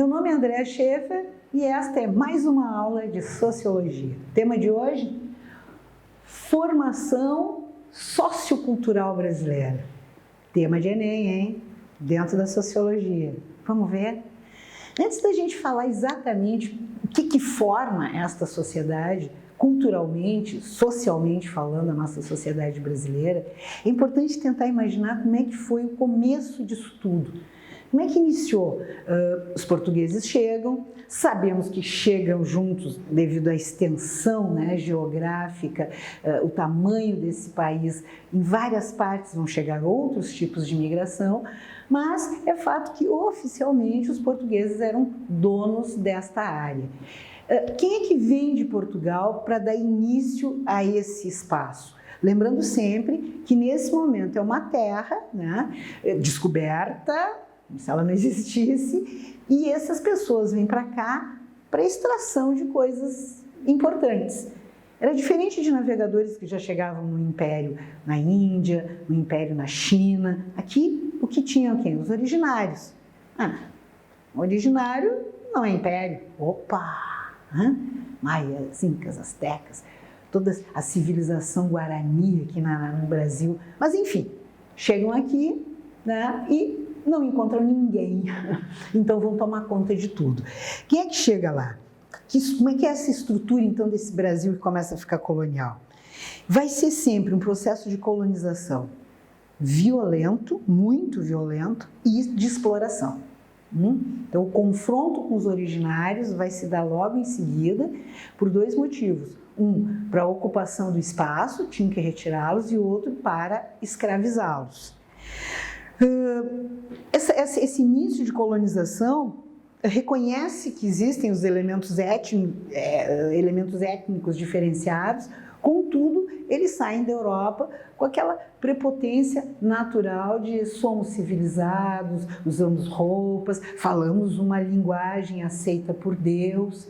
nome é Andréa Schaefer e esta é mais uma aula de Sociologia. Tema de hoje, formação sociocultural brasileira. Tema de Enem, hein? Dentro da Sociologia. Vamos ver? Antes da gente falar exatamente o que forma esta sociedade, culturalmente, socialmente falando, a nossa sociedade brasileira, é importante tentar imaginar como é que foi o começo disso tudo. Como é que iniciou? Os portugueses chegam, sabemos que chegam juntos devido à extensão, né, geográfica, o tamanho desse país, em várias partes vão chegar outros tipos de imigração, mas é fato que oficialmente os portugueses eram donos desta área. Quem é que vem de Portugal para dar início a esse espaço? Lembrando sempre que nesse momento é uma terra, né, descoberta, se ela não existisse, e essas pessoas vêm para cá para extração de coisas importantes. Era diferente de navegadores que já chegavam no Império na Índia, no Império na China. Aqui, o que tinham quem? Os originários. O originário não é império. Opa! Maias, incas, astecas, toda a civilização guarani aqui no Brasil. Mas, enfim, chegam aqui, né, e não encontram ninguém, então vão tomar conta de tudo. Quem é que chega lá? Como é que é essa estrutura, então, desse Brasil que começa a ficar colonial? Vai ser sempre um processo de colonização violento, muito violento, e de exploração. Então, o confronto com os originários vai se dar logo em seguida por dois motivos. Um, para a ocupação do espaço, tinham que retirá-los, e outro, para escravizá-los. Esse início de colonização reconhece que existem os elementos étnicos diferenciados, contudo, eles saem da Europa com aquela prepotência natural de somos civilizados, usamos roupas, falamos uma linguagem aceita por Deus,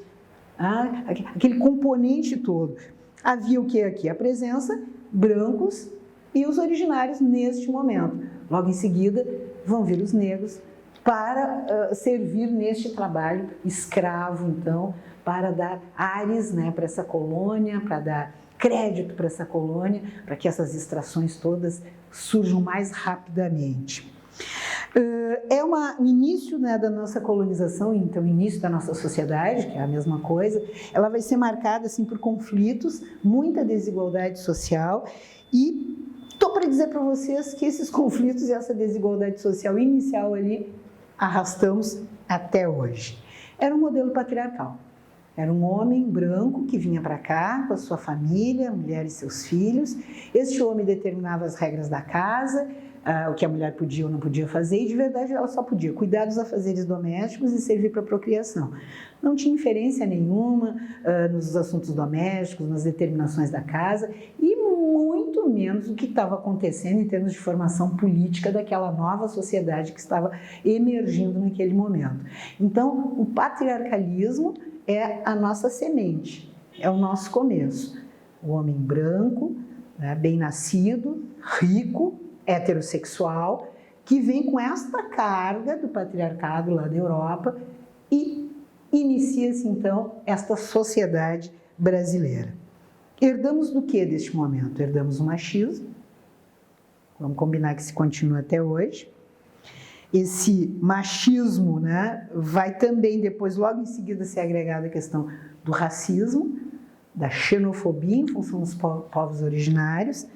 aquele componente todo. Havia o que aqui? A presença, brancos e os originários neste momento. Logo em seguida, vão vir os negros para servir neste trabalho escravo, então, para dar ares, né, para essa colônia, para dar crédito para essa colônia, para que essas extrações todas surjam mais rapidamente. O início, né, da nossa colonização, então o início da nossa sociedade, que é a mesma coisa, ela vai ser marcada assim, por conflitos, muita desigualdade social e estou para dizer para vocês que esses conflitos e essa desigualdade social inicial ali arrastamos até hoje. Era um modelo patriarcal. Era um homem branco que vinha para cá com a sua família, mulher e seus filhos. Este homem determinava as regras da casa, o que a mulher podia ou não podia fazer, e de verdade ela só podia cuidar dos afazeres domésticos e servir para a procriação. Não tinha inferência nenhuma nos assuntos domésticos, nas determinações da casa, e muito menos o que estava acontecendo em termos de formação política daquela nova sociedade que estava emergindo naquele momento. Então, o patriarcalismo é a nossa semente, é o nosso começo. O homem branco, né, bem nascido, rico, heterossexual, que vem com esta carga do patriarcado lá da Europa e inicia-se então esta sociedade brasileira. Herdamos do que deste momento? Herdamos o machismo, vamos combinar que se continua até hoje. Esse machismo, né, vai também depois, logo em seguida, ser agregada a questão do racismo, da xenofobia em função dos povos originários.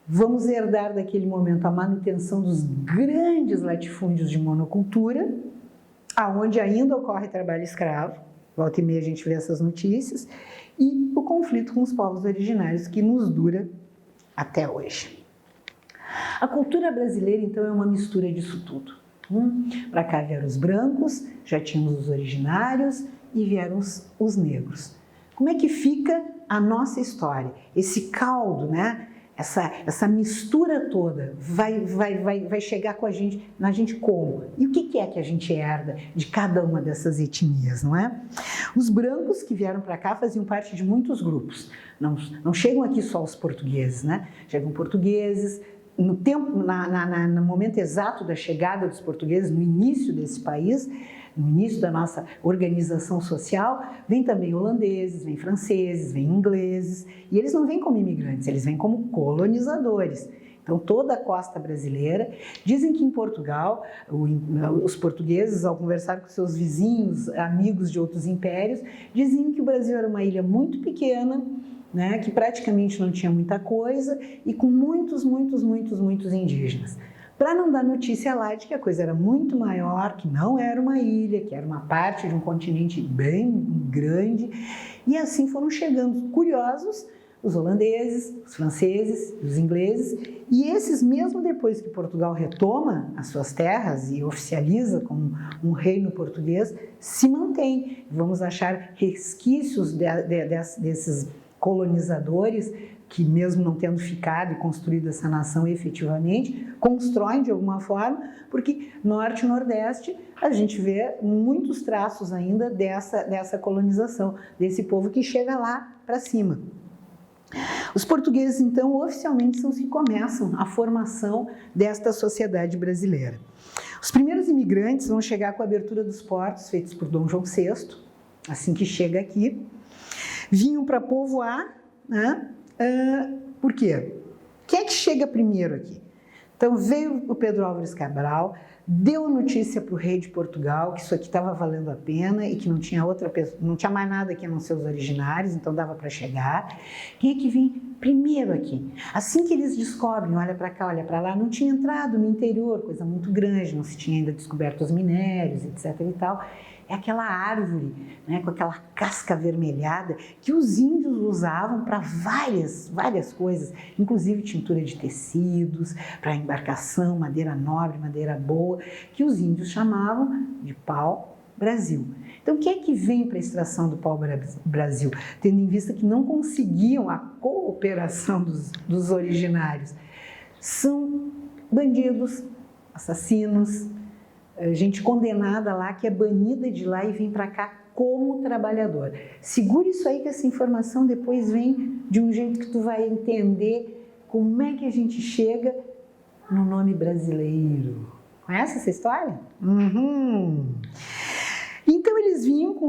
Vamos herdar daquele momento a manutenção dos grandes latifúndios de monocultura, aonde ainda ocorre trabalho escravo, volta e meia a gente vê essas notícias, e o conflito com os povos originários que nos dura até hoje. A cultura brasileira, então, é uma mistura disso tudo. Para cá vieram os brancos, já tínhamos os originários e vieram os negros. Como é que fica a nossa história? Esse caldo, né? Essa mistura toda vai chegar com na gente como? E o que é que a gente herda de cada uma dessas etnias, não é? Os brancos que vieram para cá faziam parte de muitos grupos. Não chegam aqui só os portugueses, né? Chegam portugueses. No momento exato da chegada dos portugueses, no início desse país, no início da nossa organização social, vem também holandeses, vem franceses, vem ingleses, e eles não vêm como imigrantes, eles vêm como colonizadores. Então, toda a costa brasileira, dizem que em Portugal, os portugueses, ao conversar com seus vizinhos, amigos de outros impérios, diziam que o Brasil era uma ilha muito pequena, né, que praticamente não tinha muita coisa e com muitos indígenas. Para não dar notícia lá de que a coisa era muito maior, que não era uma ilha, que era uma parte de um continente bem grande, e assim foram chegando curiosos os holandeses, os franceses, os ingleses, e esses mesmo depois que Portugal retoma as suas terras e oficializa como um reino português, se mantém. Vamos achar resquícios desses colonizadores que, mesmo não tendo ficado e construído essa nação efetivamente, constroem de alguma forma, porque norte e nordeste a gente vê muitos traços ainda dessa colonização, desse povo que chega lá para cima. Os portugueses, então, oficialmente são os que começam a formação desta sociedade brasileira. Os primeiros imigrantes vão chegar com a abertura dos portos feitos por Dom João VI, assim que chega aqui. Vinham para povoar, né? Por quê? Quem é que chega primeiro aqui? Então veio o Pedro Álvares Cabral, deu a notícia para o rei de Portugal que isso aqui estava valendo a pena e que não tinha mais nada aqui a não ser os originários, então dava para chegar. Quem é que vem primeiro aqui? Assim que eles descobrem, olha para cá, olha para lá, não tinha entrado no interior, coisa muito grande, não se tinha ainda descoberto os minérios, etc. e tal. É aquela árvore, né, com aquela casca avermelhada que os índios usavam para várias coisas, inclusive tintura de tecidos, para embarcação, madeira nobre, madeira boa, que os índios chamavam de pau-brasil. Então, quem é que vem para a extração do pau-brasil? Tendo em vista que não conseguiam a cooperação dos originários. São bandidos, assassinos, gente condenada lá, que é banida de lá e vem para cá como trabalhador. Segura isso aí que essa informação depois vem de um jeito que tu vai entender como é que a gente chega no nome brasileiro. Conhece essa história? Então eles vinham com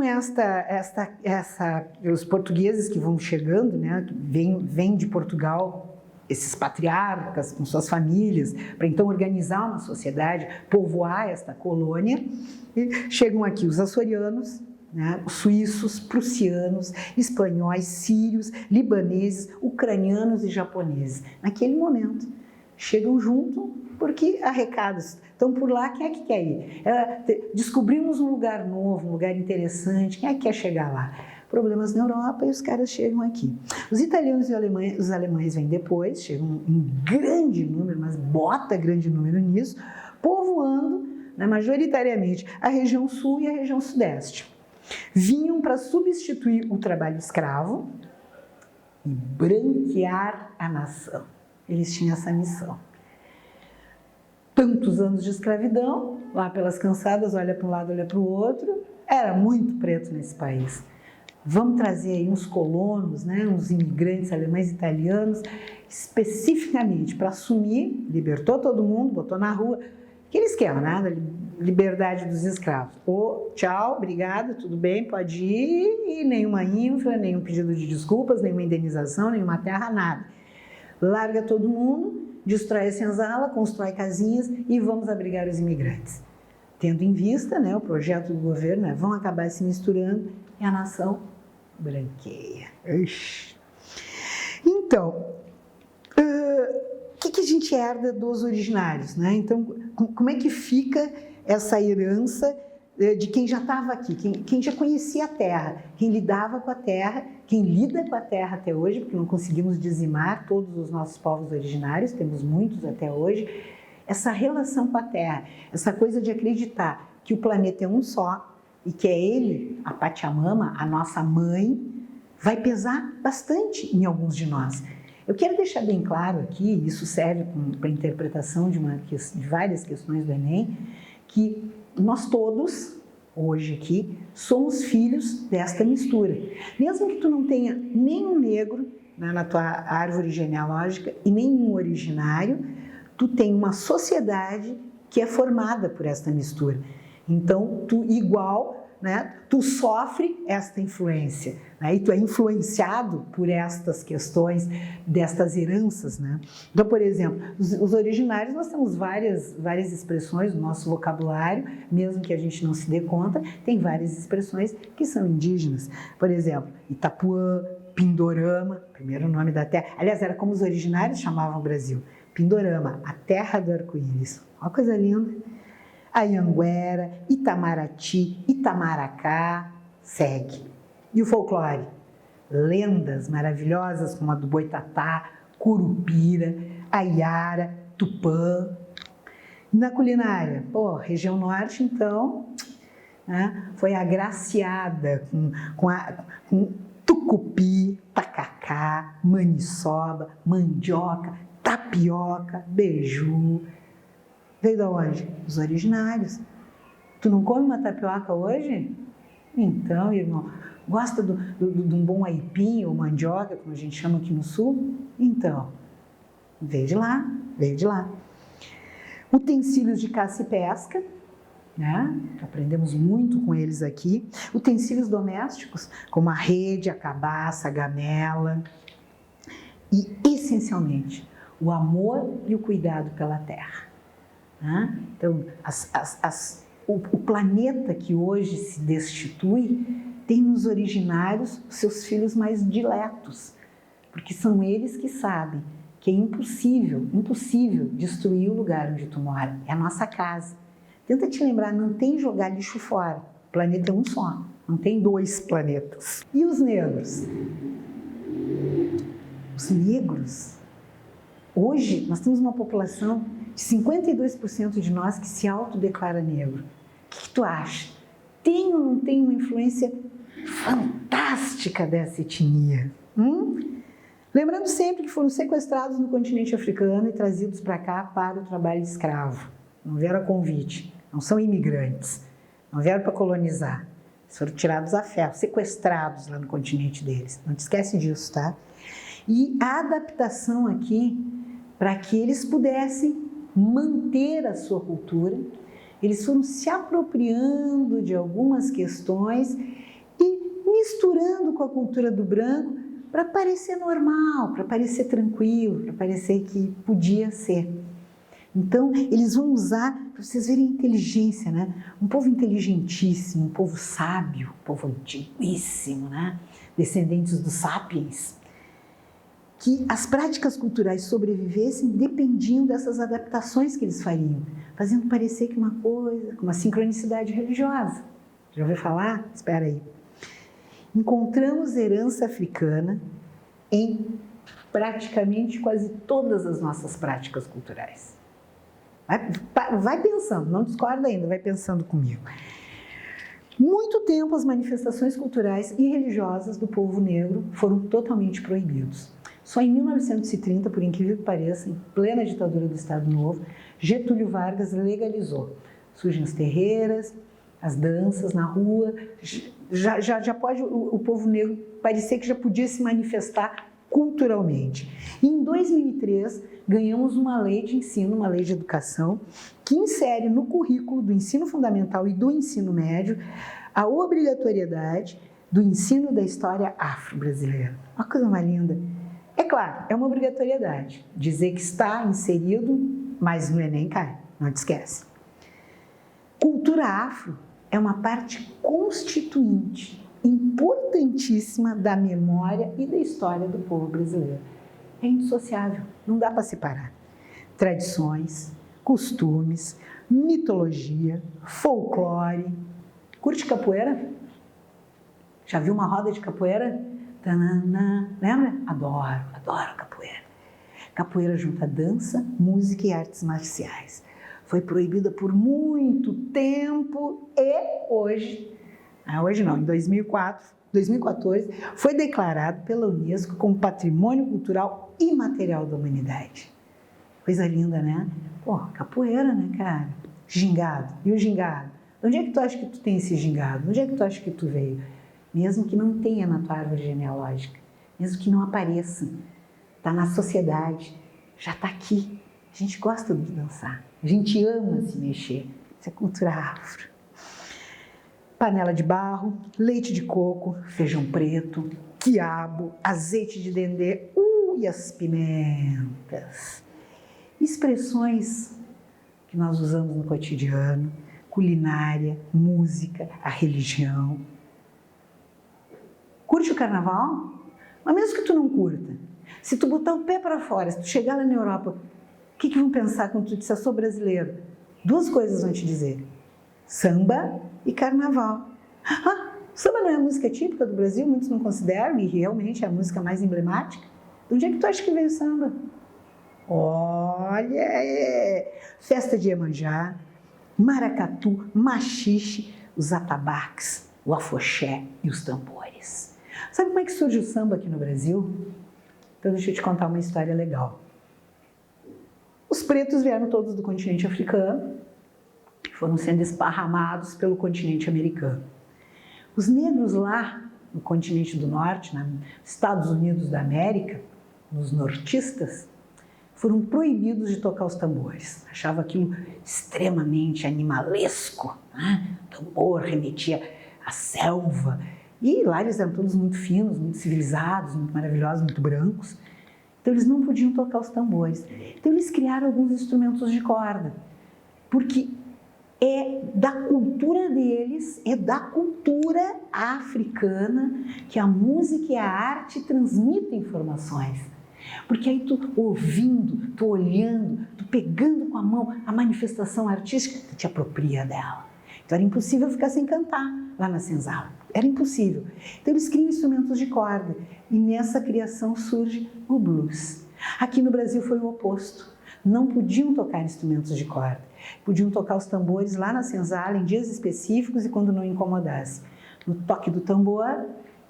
os portugueses que vão chegando, né, vêm de Portugal, esses patriarcas com suas famílias, para então organizar uma sociedade, povoar esta colônia. E chegam aqui os açorianos, né, os suíços, prussianos, espanhóis, sírios, libaneses, ucranianos e japoneses. Naquele momento, chegam junto porque arrecados estão por lá. Quem é que quer ir? Descobrimos um lugar novo, um lugar interessante, quem é que quer chegar lá? Problemas na Europa e os caras chegam aqui. Os italianos e os alemães vêm depois, chegam em grande número, mas bota grande número nisso, povoando, né, majoritariamente a região sul e a região sudeste. Vinham para substituir o trabalho escravo e branquear a nação. Eles tinham essa missão. Tantos anos de escravidão, lá pelas cansadas, olha para um lado, olha para o outro, era muito preto nesse país. Vamos trazer aí uns colonos, né, uns imigrantes alemães e italianos, especificamente para assumir, libertou todo mundo, botou na rua, aquele esquema, né, da liberdade dos escravos. Tchau, obrigada, tudo bem, pode ir, e nenhuma infra, nenhum pedido de desculpas, nenhuma indenização, nenhuma terra, nada. Larga todo mundo, destrói a senzala, constrói casinhas e vamos abrigar os imigrantes. Tendo em vista, né, o projeto do governo, vão acabar se misturando e a nação branqueia. Então, o que a gente herda dos originários, né? Então, como é que fica essa herança de quem já estava aqui, quem já conhecia a terra, quem lidava com a terra, quem lida com a terra até hoje, porque não conseguimos dizimar todos os nossos povos originários, temos muitos até hoje. Essa relação com a terra, essa coisa de acreditar que o planeta é um só, e que é ele, a Pachamama, a nossa mãe, vai pesar bastante em alguns de nós. Eu quero deixar bem claro aqui, isso serve para a interpretação de várias questões do Enem, que nós todos, hoje aqui, somos filhos desta mistura. Mesmo que tu não tenha nenhum negro, né, na tua árvore genealógica e nenhum originário, tu tem uma sociedade que é formada por esta mistura. Então, tu igual, né, tu sofre esta influência, né, e tu é influenciado por estas questões, destas heranças, né. Então, por exemplo, os originários, nós temos várias expressões no nosso vocabulário, mesmo que a gente não se dê conta, tem várias expressões que são indígenas. Por exemplo, Itapuã, Pindorama, primeiro nome da terra. Aliás, era como os originários chamavam o Brasil. Pindorama, a terra do arco-íris. Olha que coisa linda. Anhanguera, Itamaraty, Itamaracá, segue. E o folclore? Lendas maravilhosas como a do Boitatá, Curupira, Aiara, Tupã. Na culinária, região norte, então, né, foi agraciada com tucupi, tacacá, maniçoba, mandioca, tapioca, beiju. Veio de onde? Os originários. Tu não come uma tapioca hoje? Então, irmão, gosta de um bom aipim ou mandioca, como a gente chama aqui no sul? Então, veio de lá, veio de lá. Utensílios de caça e pesca, né? Aprendemos muito com eles aqui. Utensílios domésticos, como a rede, a cabaça, a gamela. E, essencialmente, o amor e o cuidado pela terra. Então, o planeta que hoje se destitui tem nos originários seus filhos mais diletos, porque são eles que sabem que é impossível destruir o lugar onde tu mora, é a nossa casa. Tenta te lembrar, não tem jogar lixo fora, o planeta é um só, não tem dois planetas. E os negros? Os negros, hoje nós temos uma população de 52% de nós que se autodeclara negro. O que tu acha? Tem ou não tem uma influência fantástica dessa etnia? Lembrando sempre que foram sequestrados no continente africano e trazidos para cá para o trabalho escravo. Não vieram a convite, não são imigrantes, não vieram para colonizar. Eles foram tirados a ferro, sequestrados lá no continente deles. Não te esquece disso, tá? E a adaptação aqui, para que eles pudessem manter a sua cultura, eles foram se apropriando de algumas questões e misturando com a cultura do branco para parecer normal, para parecer tranquilo, para parecer que podia ser. Então, eles vão usar, para vocês verem a inteligência, né? Um povo inteligentíssimo, um povo sábio, um povo antiguíssimo, né? Descendentes dos sapiens, que as práticas culturais sobrevivessem dependiam dessas adaptações que eles fariam, fazendo parecer que uma coisa, com uma sincronicidade religiosa. Já ouviu falar? Espera aí. Encontramos herança africana em praticamente quase todas as nossas práticas culturais. Vai pensando, não discorda ainda, vai pensando comigo. Muito tempo as manifestações culturais e religiosas do povo negro foram totalmente proibidos. Só em 1930, por incrível que pareça, em plena ditadura do Estado Novo, Getúlio Vargas legalizou. Surgem as terreiras, as danças na rua, já pode o povo negro parecer que já podia se manifestar culturalmente. E em 2003, ganhamos uma lei de ensino, uma lei de educação, que insere no currículo do ensino fundamental e do ensino médio a obrigatoriedade do ensino da história afro-brasileira. Uma coisa mais linda. É claro, é uma obrigatoriedade dizer que está inserido, mas no Enem cai, não te esquece. Cultura afro é uma parte constituinte, importantíssima da memória e da história do povo brasileiro. É indissociável, não dá para separar. Tradições, costumes, mitologia, folclore. Curte capoeira? Já viu uma roda de capoeira? Tanana, lembra? Adoro capoeira. Capoeira junta dança, música e artes marciais. Foi proibida por muito tempo e hoje não, em 2014, foi declarado pela Unesco como Patrimônio Cultural Imaterial da Humanidade. Coisa linda, né? Capoeira, né, cara? Gingado. E o gingado? Onde é que tu acha que tu tem esse gingado? Onde é que tu acha que tu veio? Mesmo que não tenha na tua árvore genealógica, mesmo que não apareça, está na sociedade, já está aqui. A gente gosta de dançar, a gente ama se mexer. Isso é cultura afro. panela de barro, leite de coco, feijão preto, quiabo, azeite de dendê, e as pimentas. Expressões que nós usamos no cotidiano, culinária, música, a religião. Curte o carnaval? Mas mesmo que tu não curta, se tu botar o pé para fora, se tu chegar lá na Europa, o que vão pensar quando tu disser sou brasileiro? Duas coisas vão te dizer: samba e carnaval. Samba não é a música típica do Brasil, muitos não consideram, e realmente é a música mais emblemática. De onde é que tu acha que veio o samba? Olha, festa de Iemanjá, maracatu, maxixe, os atabaques, o afoxé e os tambores. Sabe como é que surge o samba aqui no Brasil? Então deixa eu te contar uma história legal. Os pretos vieram todos do continente africano, foram sendo esparramados pelo continente americano. Os negros lá no continente do norte, nos Estados Unidos da América, os nortistas, foram proibidos de tocar os tambores. Achavam aquilo extremamente animalesco, né? O tambor remetia à selva. E lá eles eram todos muito finos, muito civilizados, muito maravilhosos, muito brancos. Então eles não podiam tocar os tambores. Então eles criaram alguns instrumentos de corda, porque é da cultura deles, é da cultura africana que a música e a arte transmitem informações. Porque aí tu ouvindo, tu olhando, tu pegando com a mão a manifestação artística, tu te apropria dela. Então era impossível ficar sem cantar lá na senzala. Era impossível. Então eles criam instrumentos de corda e nessa criação surge o blues. Aqui no Brasil foi o oposto. Não podiam tocar instrumentos de corda. Podiam tocar os tambores lá na senzala em dias específicos e quando não incomodasse. No toque do tambor,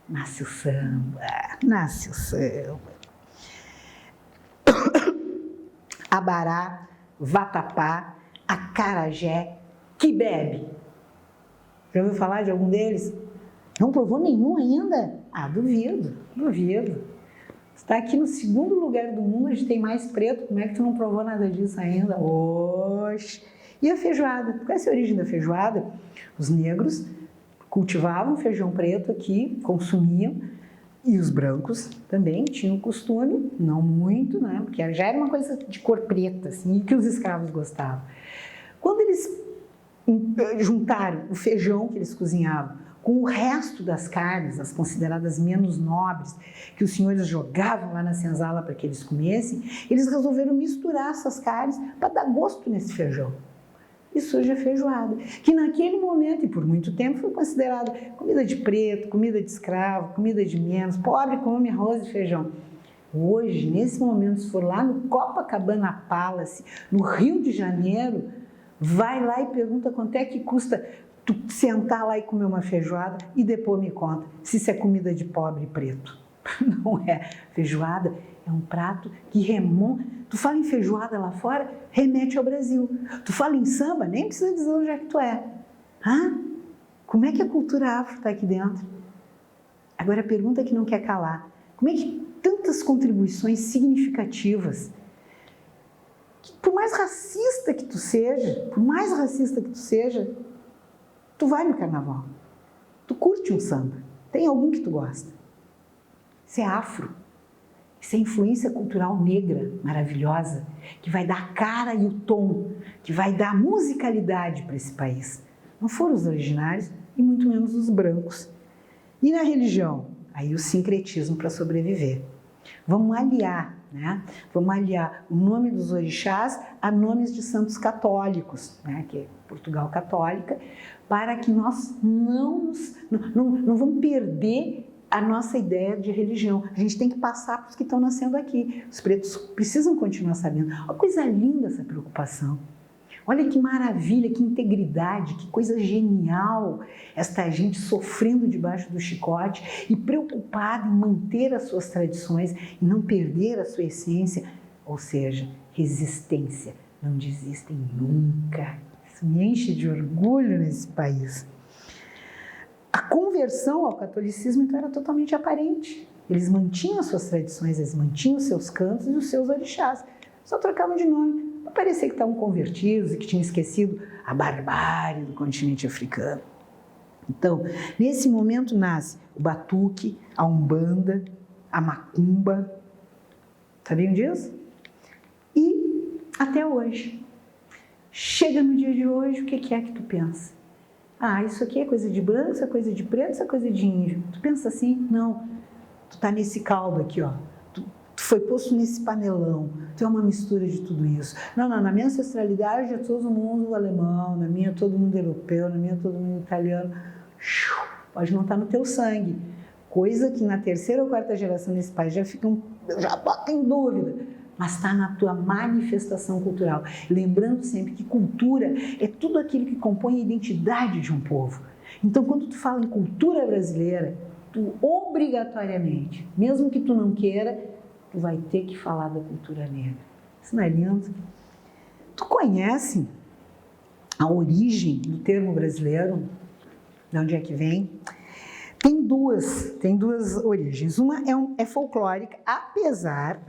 nasce o samba, nasce o samba. Abará, vatapá, acarajé, quibebe. Já ouviu falar de algum deles? Não provou nenhum ainda? Duvido. Você está aqui no segundo lugar do mundo, a gente tem mais preto, como é que tu não provou nada disso ainda? Oxe! E a feijoada? Qual é a origem da feijoada? Os negros cultivavam feijão preto aqui, consumiam, e os brancos também tinham o costume, não muito, né? Porque já era uma coisa de cor preta, assim, que os escravos gostavam. Quando eles juntaram o feijão que eles cozinhavam com o resto das carnes, as consideradas menos nobres, que os senhores jogavam lá na senzala para que eles comessem, eles resolveram misturar essas carnes para dar gosto nesse feijão. E surge a feijoada, que naquele momento e por muito tempo foi considerada comida de preto, comida de escravo, comida de menos, pobre come arroz e feijão. Hoje, nesse momento, se for lá no Copacabana Palace, no Rio de Janeiro, vai lá e pergunta quanto é que custa tu sentar lá e comer uma feijoada e depois me conta se isso é comida de pobre e preto. Não é. Feijoada é um prato que remonta. Tu fala em feijoada lá fora, remete ao Brasil. Tu fala em samba, nem precisa dizer onde é que tu é. Como é que a cultura afro está aqui dentro? Agora a pergunta que não quer calar. Como é que tantas contribuições significativas, que por mais racista que tu seja, tu vai no carnaval. Tu curte um samba. Tem algum que tu gosta. Isso é afro. Isso é influência cultural negra, maravilhosa, que vai dar a cara e o tom, que vai dar musicalidade para esse país. Não foram os originários e muito menos os brancos. E na religião? Aí o sincretismo para sobreviver. Vamos aliar, né? Vamos aliar o nome dos orixás a nomes de santos católicos, né? Que é Portugal católica, para que nós não vamos perder a nossa ideia de religião. A gente tem que passar para os que estão nascendo aqui. Os pretos precisam continuar sabendo. Olha que coisa linda essa preocupação. Olha que maravilha, que integridade, que coisa genial esta gente sofrendo debaixo do chicote e preocupada em manter as suas tradições e não perder a sua essência, ou seja, resistência. Não desistem nunca. Isso me enche de orgulho nesse país. A conversão ao catolicismo, então, era totalmente aparente. Eles mantinham as suas tradições, eles mantinham os seus cantos e os seus orixás. Só trocavam de nome. Não parecia que estavam convertidos e que tinham esquecido a barbárie do continente africano. Então, nesse momento nasce o batuque, a umbanda, a macumba. Sabiam disso? E até hoje. Chega no dia de hoje, o que é que tu pensa? Ah, isso aqui é coisa de branco, isso é coisa de preto, isso é coisa de índio. Tu pensa assim? Não. Tu tá nesse caldo aqui, ó. Tu foi posto nesse panelão. Tu é uma mistura de tudo isso. Não, na minha ancestralidade é todo mundo alemão, na minha é todo mundo europeu, na minha é todo mundo italiano. Pode não estar no teu sangue. Coisa que na terceira ou quarta geração nesse país já botam em dúvida. Mas está na tua manifestação cultural. Lembrando sempre que cultura é tudo aquilo que compõe a identidade de um povo. Então, quando tu fala em cultura brasileira, tu obrigatoriamente, mesmo que tu não queira, tu vai ter que falar da cultura negra. Isso não é lindo? Tu conhece a origem do termo brasileiro? De onde é que vem? Tem duas origens. Uma é folclórica, apesar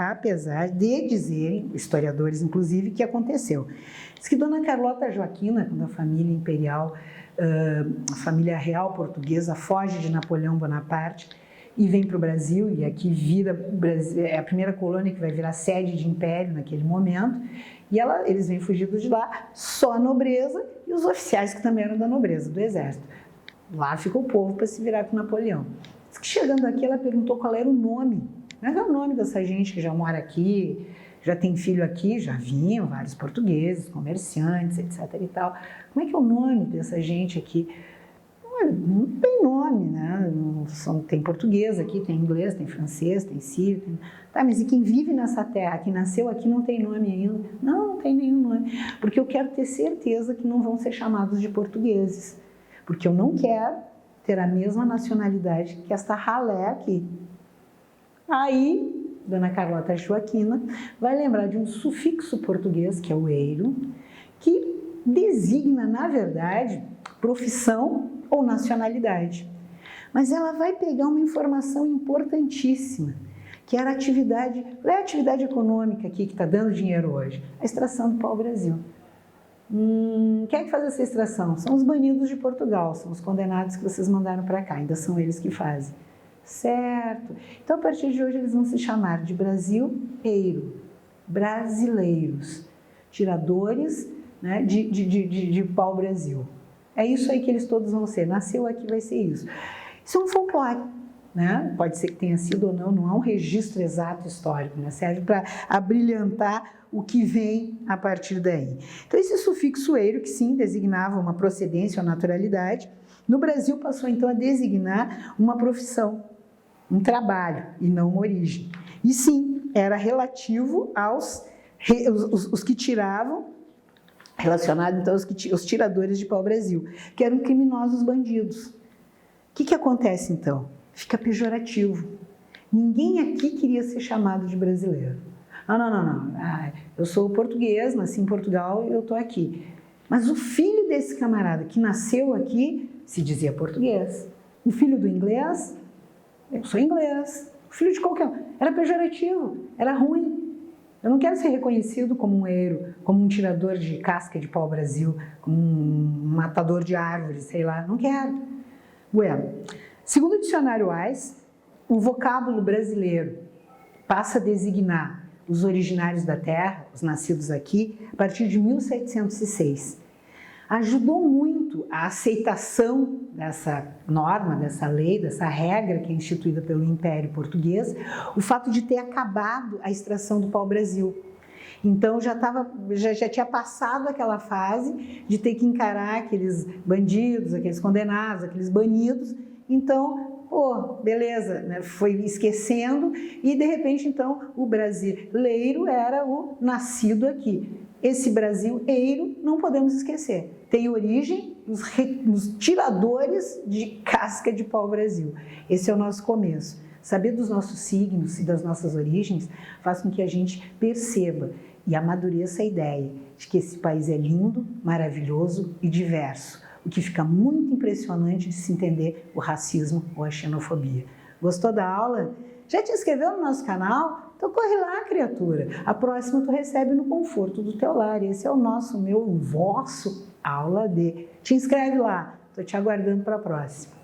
de dizerem, historiadores inclusive, que aconteceu. Diz que Dona Carlota Joaquina, quando a família imperial, a família real portuguesa foge de Napoleão Bonaparte e vem para o Brasil, e aqui é a primeira colônia que vai virar sede de império naquele momento, e eles vêm fugidos de lá, só a nobreza e os oficiais que também eram da nobreza, do exército. Lá ficou o povo para se virar com Napoleão. Diz que chegando aqui, ela perguntou qual era o nome. Qual é o nome dessa gente que já mora aqui, já tem filho aqui? Já vinham vários portugueses, comerciantes, etc. e tal. Como é que é o nome dessa gente aqui? Não tem nome, né? Tem português aqui, tem inglês, tem francês, tem sírio. Tá, mas e quem vive nessa terra, que nasceu aqui, não tem nome ainda? Não tem nenhum nome. Porque eu quero ter certeza que não vão ser chamados de portugueses. Porque eu não quero ter a mesma nacionalidade que esta ralé aqui. Aí, Dona Carlota Joaquina vai lembrar de um sufixo português, que é o eiro, que designa, na verdade, profissão ou nacionalidade. Mas ela vai pegar uma informação importantíssima, que era a atividade, qual é a atividade econômica aqui que está dando dinheiro hoje? A extração do pau-brasil. Quem é que faz essa extração? São os banidos de Portugal, são os condenados que vocês mandaram para cá, ainda são eles que fazem. Certo. Então, a partir de hoje, eles vão se chamar de brasileiro, brasileiros, tiradores, né, de pau-brasil. É isso aí que eles todos vão ser. Nasceu aqui, vai ser isso. Isso é um folclore, né? Pode ser que tenha sido ou não há um registro exato histórico, né? Serve para abrilhantar o que vem a partir daí. Então, esse sufixo eiro, que sim, designava uma procedência ou naturalidade, no Brasil passou então a designar uma profissão, um trabalho, e não uma origem. E sim, era relativo aos os que tiravam, relacionado então aos tiradores de pau-brasil, que eram criminosos bandidos. O que acontece então? Fica pejorativo. Ninguém aqui queria ser chamado de brasileiro. Não. Eu sou português, nasci em Portugal e eu estou aqui. Mas o filho desse camarada que nasceu aqui se dizia português. O filho do inglês, eu sou inglês. O filho de qualquer um. Era pejorativo, era ruim. Eu não quero ser reconhecido como um eiro, como um tirador de casca de pau-brasil, como um matador de árvores, sei lá. Não quero. Bueno, segundo o dicionário AIS, o vocábulo brasileiro passa a designar os originários da terra, os nascidos aqui, a partir de 1706. Ajudou muito a aceitação dessa norma, dessa lei, dessa regra que é instituída pelo Império Português, o fato de ter acabado a extração do pau-brasil. Então já tinha passado aquela fase de ter que encarar aqueles bandidos, aqueles condenados, aqueles banidos. Então, beleza, né? Foi esquecendo e de repente então o brasileiro era o nascido aqui. Esse brasileiro não podemos esquecer. Tem origem nos tiradores de casca de pau-brasil. Esse é o nosso começo. Saber dos nossos signos e das nossas origens faz com que a gente perceba e amadureça a ideia de que esse país é lindo, maravilhoso e diverso, o que fica muito impressionante de se entender o racismo ou a xenofobia. Gostou da aula? Já te inscreveu no nosso canal? Então corre lá, criatura. A próxima tu recebe no conforto do teu lar. Esse é o vosso aula de. Te inscreve lá. Estou te aguardando para a próxima.